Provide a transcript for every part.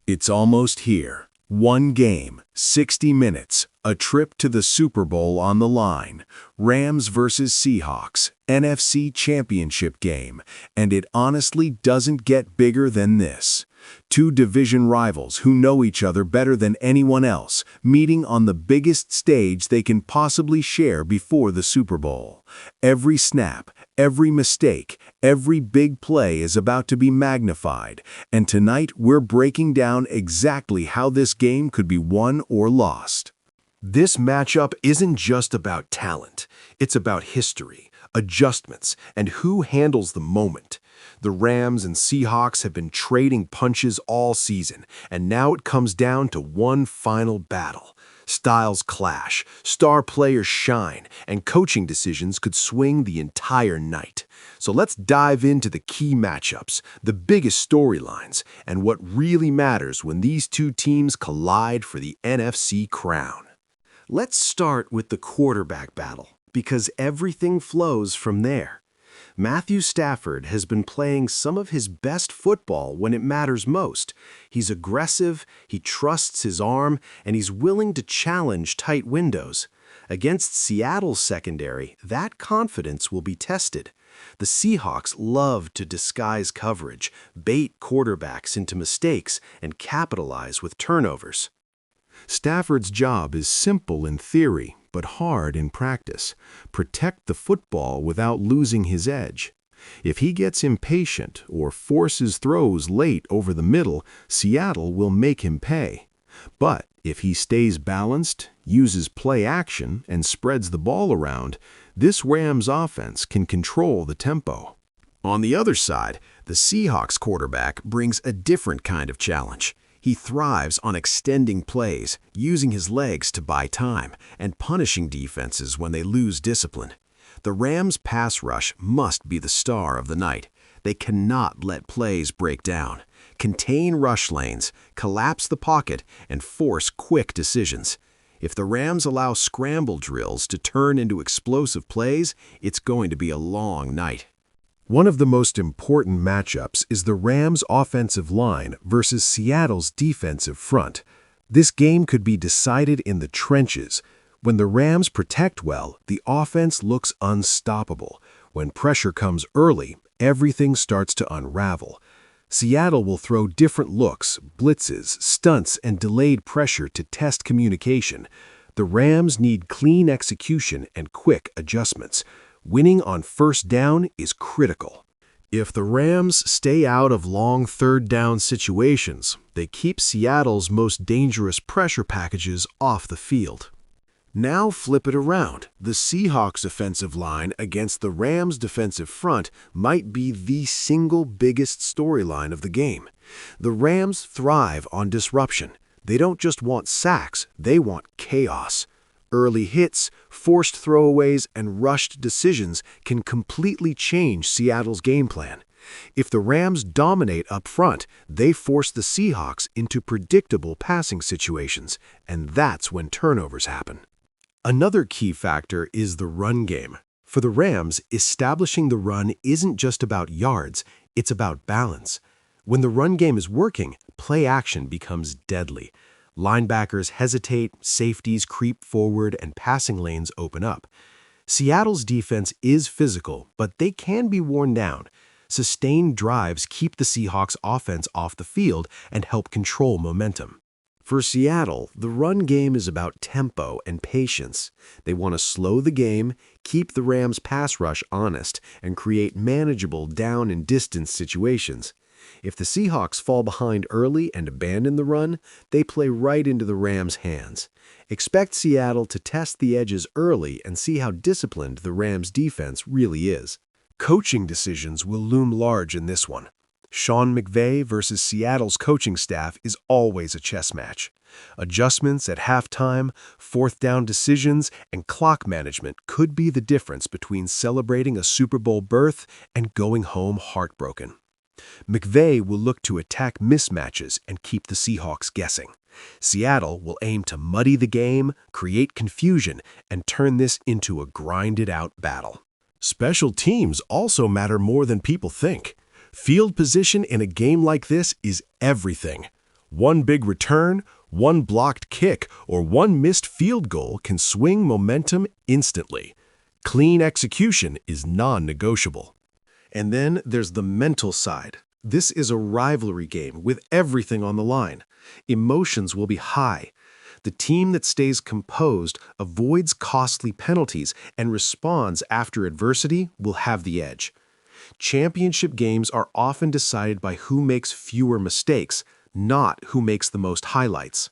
It's almost here. One game, 60 minutes, a trip to the Super Bowl on the line. Rams versus Seahawks, NFC Championship Game. And it honestly doesn't get bigger than this. Two division rivals who know each other better than anyone else, meeting on the biggest stage they can possibly share before the Super Bowl. Every snap, every mistake, every big play is about to be magnified, and tonight we're breaking down exactly how this game could be won or lost. This matchup isn't just about talent. It's about history, adjustments, and who handles the moment. The Rams and Seahawks have been trading punches all season, and now it comes down to one final battle. Styles clash, star players shine, and coaching decisions could swing the entire night. So let's dive into the key matchups, the biggest storylines, and what really matters when these two teams collide for the NFC crown. Let's start with the quarterback battle, because everything flows from there. Matthew Stafford has been playing some of his best football when it matters most. He's aggressive, he trusts his arm, and he's willing to challenge tight windows. Against Seattle's secondary, that confidence will be tested. The Seahawks love to disguise coverage, bait quarterbacks into mistakes, and capitalize with turnovers. Stafford's job is simple in theory, but hard in practice. Protect the football without losing his edge. If he gets impatient or forces throws late over the middle, Seattle will make him pay. But if he stays balanced, uses play action, and spreads the ball around, this Rams offense can control the tempo. On the other side, the Seahawks quarterback brings a different kind of challenge. He thrives on extending plays, using his legs to buy time, and punishing defenses when they lose discipline. The Rams' pass rush must be the star of the night. They cannot let plays break down. Contain rush lanes, collapse the pocket, and force quick decisions. If the Rams allow scramble drills to turn into explosive plays, it's going to be a long night. One of the most important matchups is the Rams' offensive line versus Seattle's defensive front. This game could be decided in the trenches. When the Rams protect well, the offense looks unstoppable. When pressure comes early, everything starts to unravel. Seattle will throw different looks, blitzes, stunts, and delayed pressure to test communication. The Rams need clean execution and quick adjustments. Winning on first down is critical. If the Rams stay out of long third-down situations, they keep Seattle's most dangerous pressure packages off the field. Now flip it around. The Seahawks' offensive line against the Rams' defensive front might be the single biggest storyline of the game. The Rams thrive on disruption. They don't just want sacks, they want chaos. Early hits, forced throwaways, and rushed decisions can completely change Seattle's game plan. If the Rams dominate up front, they force the Seahawks into predictable passing situations, and that's when turnovers happen. Another key factor is the run game. For the Rams, establishing the run isn't just about yards, it's about balance. When the run game is working, play action becomes deadly. Linebackers hesitate, safeties creep forward, and passing lanes open up. Seattle's defense is physical, but they can be worn down. Sustained drives keep the Seahawks' offense off the field and help control momentum. For Seattle, the run game is about tempo and patience. They want to slow the game, keep the Rams' pass rush honest, and create manageable down and distance situations. If the Seahawks fall behind early and abandon the run, they play right into the Rams' hands. Expect Seattle to test the edges early and see how disciplined the Rams' defense really is. Coaching decisions will loom large in this one. Sean McVay versus Seattle's coaching staff is always a chess match. Adjustments at halftime, fourth down decisions, and clock management could be the difference between celebrating a Super Bowl berth and going home heartbroken. McVay will look to attack mismatches and keep the Seahawks guessing. Seattle will aim to muddy the game, create confusion, and turn this into a grinded-out battle. Special teams also matter more than people think. Field position in a game like this is everything. One big return, one blocked kick, or one missed field goal can swing momentum instantly. Clean execution is non-negotiable. And then there's the mental side. This is a rivalry game with everything on the line. Emotions will be high. The team that stays composed, avoids costly penalties, and responds after adversity will have the edge. Championship games are often decided by who makes fewer mistakes, not who makes the most highlights.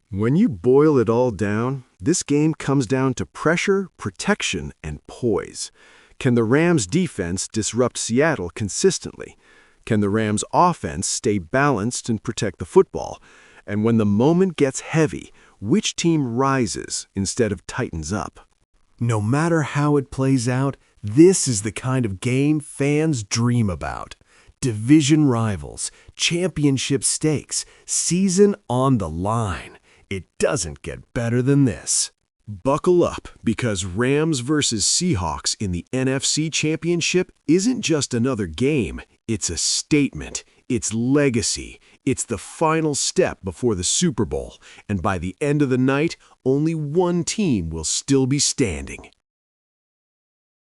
When you boil it all down, this game comes down to pressure, protection, and poise. Can the Rams' defense disrupt Seattle consistently? Can the Rams' offense stay balanced and protect the football? And when the moment gets heavy, which team rises instead of tightens up? No matter how it plays out, this is the kind of game fans dream about. Division rivals, championship stakes, season on the line. It doesn't get better than this. Buckle up, because Rams versus Seahawks in the NFC Championship isn't just another game. It's a statement. It's legacy. It's the final step before the Super Bowl. And by the end of the night, only one team will still be standing.